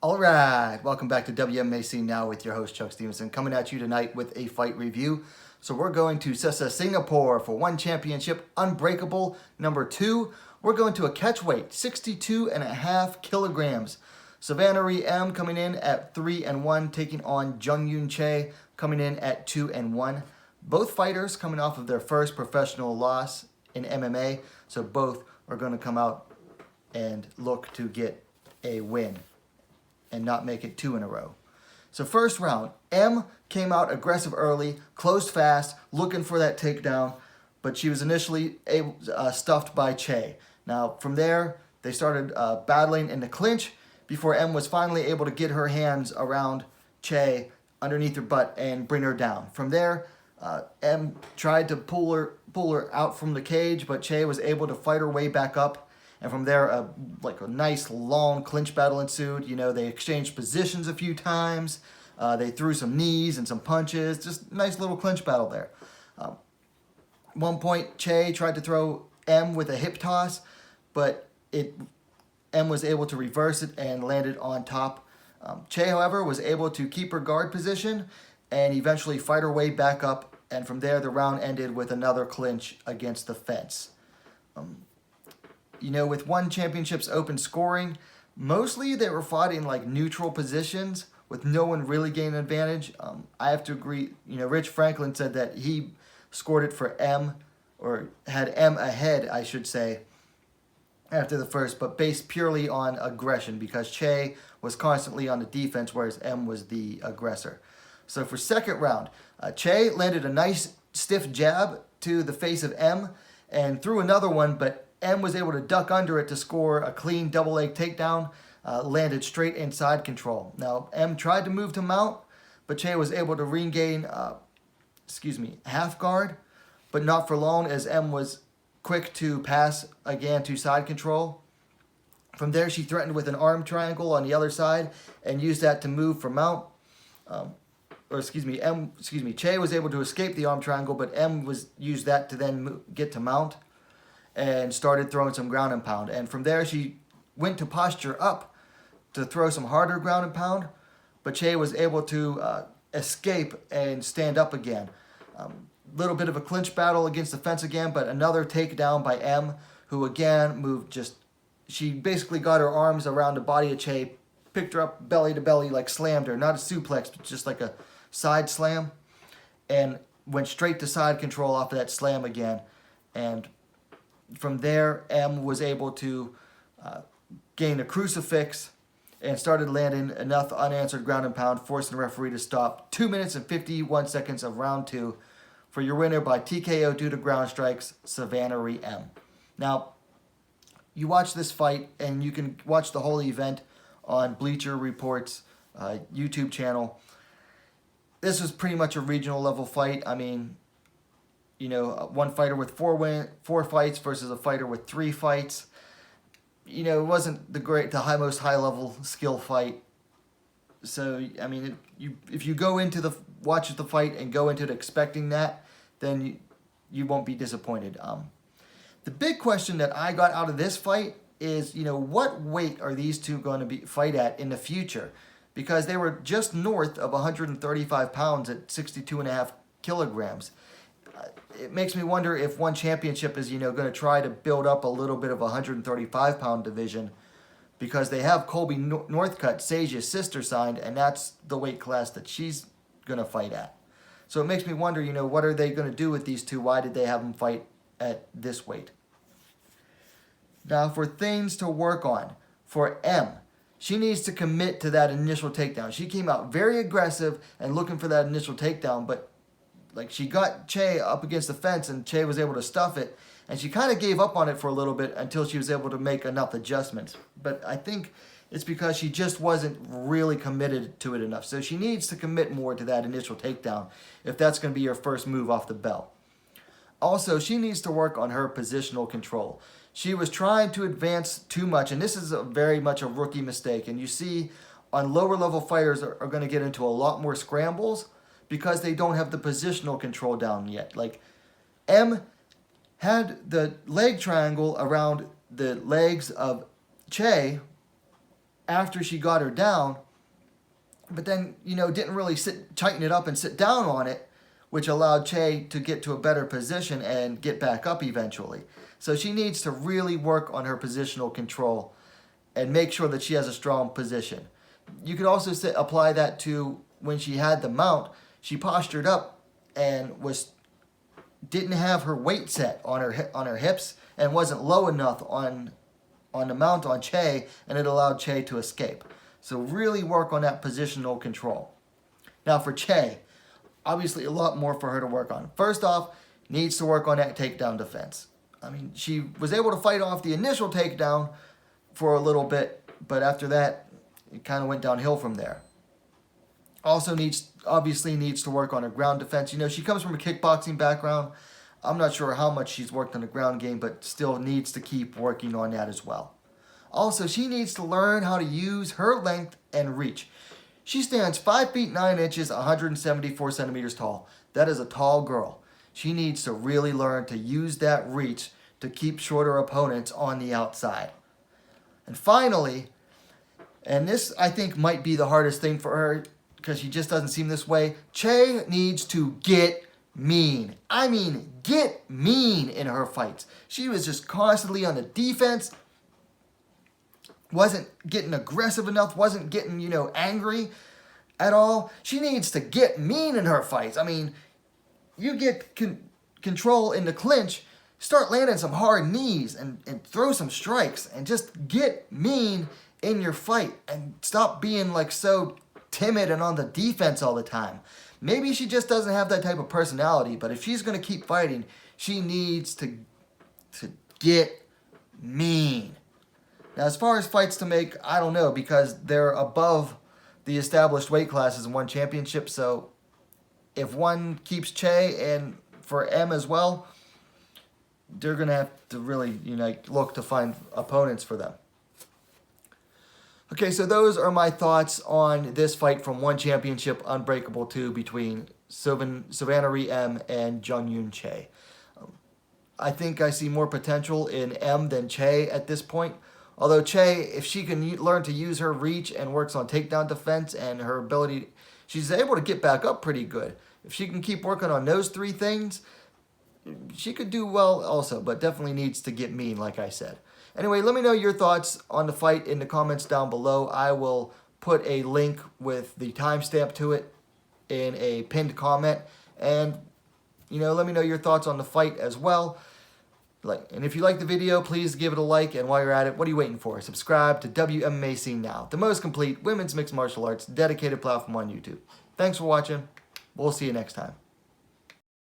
All right, welcome back to WMMA Scene Now with your host Chuck Stevenson, coming at you tonight with a fight review. So we're going to Singapore for one championship, Unbreakable number 2. We're going to a catch weight, 62.5 kilograms. Sovannahry M coming in at 3-1, taking on JeongYun Choi coming in at 2-1. Both fighters coming off of their first professional loss in MMA, so both are going to come out and look to get a win and not make it 2 in a row. So first round, M came out aggressive early, closed fast, looking for that takedown, but she was initially stuffed by Choi. Now from there, they started battling in the clinch before M was finally able to get her hands around Choi underneath her butt and bring her down. From there, M tried to pull her out from the cage, but Choi was able to fight her way back up. And from there, a nice long clinch battle ensued. You know, they exchanged positions a few times. They threw some knees and some punches. Just nice little clinch battle there. One point, Choi tried to throw M with a hip toss, but M was able to reverse it and landed on top. Choi, however, was able to keep her guard position and eventually fight her way back up. And from there, the round ended with another clinch against the fence. You know, with one championship's open scoring, mostly they were fought in neutral positions with no one really gaining advantage. I have to agree. You know, Rich Franklin said that he scored it for M, or had M ahead, I should say, after the first, but based purely on aggression because Choi was constantly on the defense, whereas M was the aggressor. So for second round, Choi landed a nice stiff jab to the face of M and threw another one, but M was able to duck under it to score a clean double leg takedown, landed straight in side control. Now, M tried to move to mount, but Choi was able to regain, half guard, but not for long as M was quick to pass again to side control. From there, she threatened with an arm triangle on the other side and used that to move for mount. Choi was able to escape the arm triangle, but M used that to then get to mount and started throwing some ground and pound. And from there, she went to posture up to throw some harder ground and pound, but Choi was able to escape and stand up again. Little bit of a clinch battle against the fence again, but another takedown by M, who again she basically got her arms around the body of Choi, picked her up belly to belly, slammed her, not a suplex, but just like a side slam, and went straight to side control off of that slam again. And from there, M was able to gain a crucifix and started landing enough unanswered ground and pound, forcing the referee to stop 2 minutes and 51 seconds of round 2 for your winner by TKO due to ground strikes, Sovannahry M. Now, you watch this fight, and you can watch the whole event on Bleacher Report's YouTube channel. This was pretty much a regional level fight. I mean, you know, one fighter with 4 fights versus a fighter with 3 fights. You know, it wasn't the most high level skill fight. So I mean, if you go into watch the fight and go into it expecting that, then you won't be disappointed. The big question that I got out of this fight is, you know, what weight are these two going to fight at in the future? Because they were just north of 135 pounds at 62.5 kilograms. It makes me wonder if one championship is, going to try to build up a little bit of a 135-pound division, because they have Colby Northcutt, Sage's sister, signed, and that's the weight class that she's going to fight at. So it makes me wonder, what are they going to do with these two? Why did they have them fight at this weight? Now, for things to work on, for M, she needs to commit to that initial takedown. She came out very aggressive and looking for that initial takedown, but she got Choi up against the fence and Choi was able to stuff it, and she kind of gave up on it for a little bit until she was able to make enough adjustments. But I think it's because she just wasn't really committed to it enough. So she needs to commit more to that initial takedown if that's going to be her first move off the belt. Also, she needs to work on her positional control. She was trying to advance too much, and this is very much a rookie mistake. And you see on lower level fighters are going to get into a lot more scrambles because they don't have the positional control down yet. M had the leg triangle around the legs of Choi after she got her down, but then, didn't really tighten it up and sit down on it, which allowed Che to get to a better position and get back up eventually. So she needs to really work on her positional control and make sure that she has a strong position. You could also apply that to when she had the mount. She postured up and didn't have her weight set on her hips and wasn't low enough on the mount on Che, and it allowed Che to escape. So really work on that positional control. Now for Che, obviously a lot more for her to work on. First off, needs to work on that takedown defense. I mean, she was able to fight off the initial takedown for a little bit, but after that, it kind of went downhill from there. Also obviously needs to work on her ground defense. She comes from a kickboxing background. I'm not sure how much she's worked on the ground game, but still needs to keep working on that as well. Also, she needs to learn how to use her length and reach. She stands 5 feet 9 inches, 174 centimeters tall. That is a tall girl. She needs to really learn to use that reach to keep shorter opponents on the outside. And finally, and this I think might be the hardest thing for her because she just doesn't seem this way, Che needs to get mean. I mean, get mean in her fights. She was just constantly on the defense, wasn't getting aggressive enough, wasn't getting, angry at all. She needs to get mean in her fights. I mean, you get control in the clinch, start landing some hard knees and throw some strikes and just get mean in your fight and stop being like so timid and on the defense all the time. Maybe she just doesn't have that type of personality, but if she's going to keep fighting, she needs to get mean. Now, as far as fights to make, I don't know, because they're above the established weight classes in one championship. So if one keeps Che and for M as well, they're going to have to really, look to find opponents for them. Okay, so those are my thoughts on this fight from One Championship Unbreakable 2 between Sovannahry M and JeongYun Choi. I think I see more potential in M than Che at this point. Although Che, if she can learn to use her reach and works on takedown defense and her ability, she's able to get back up pretty good. If she can keep working on those three things, she could do well also, but definitely needs to get mean, like I said. Anyway, let me know your thoughts on the fight in the comments down below. I will put a link with the timestamp to it in a pinned comment. And, let me know your thoughts on the fight as well. And if you like the video, please give it a like. And while you're at it, what are you waiting for? Subscribe to WMMA Scene Now, the most complete women's mixed martial arts dedicated platform on YouTube. Thanks for watching. We'll see you next time.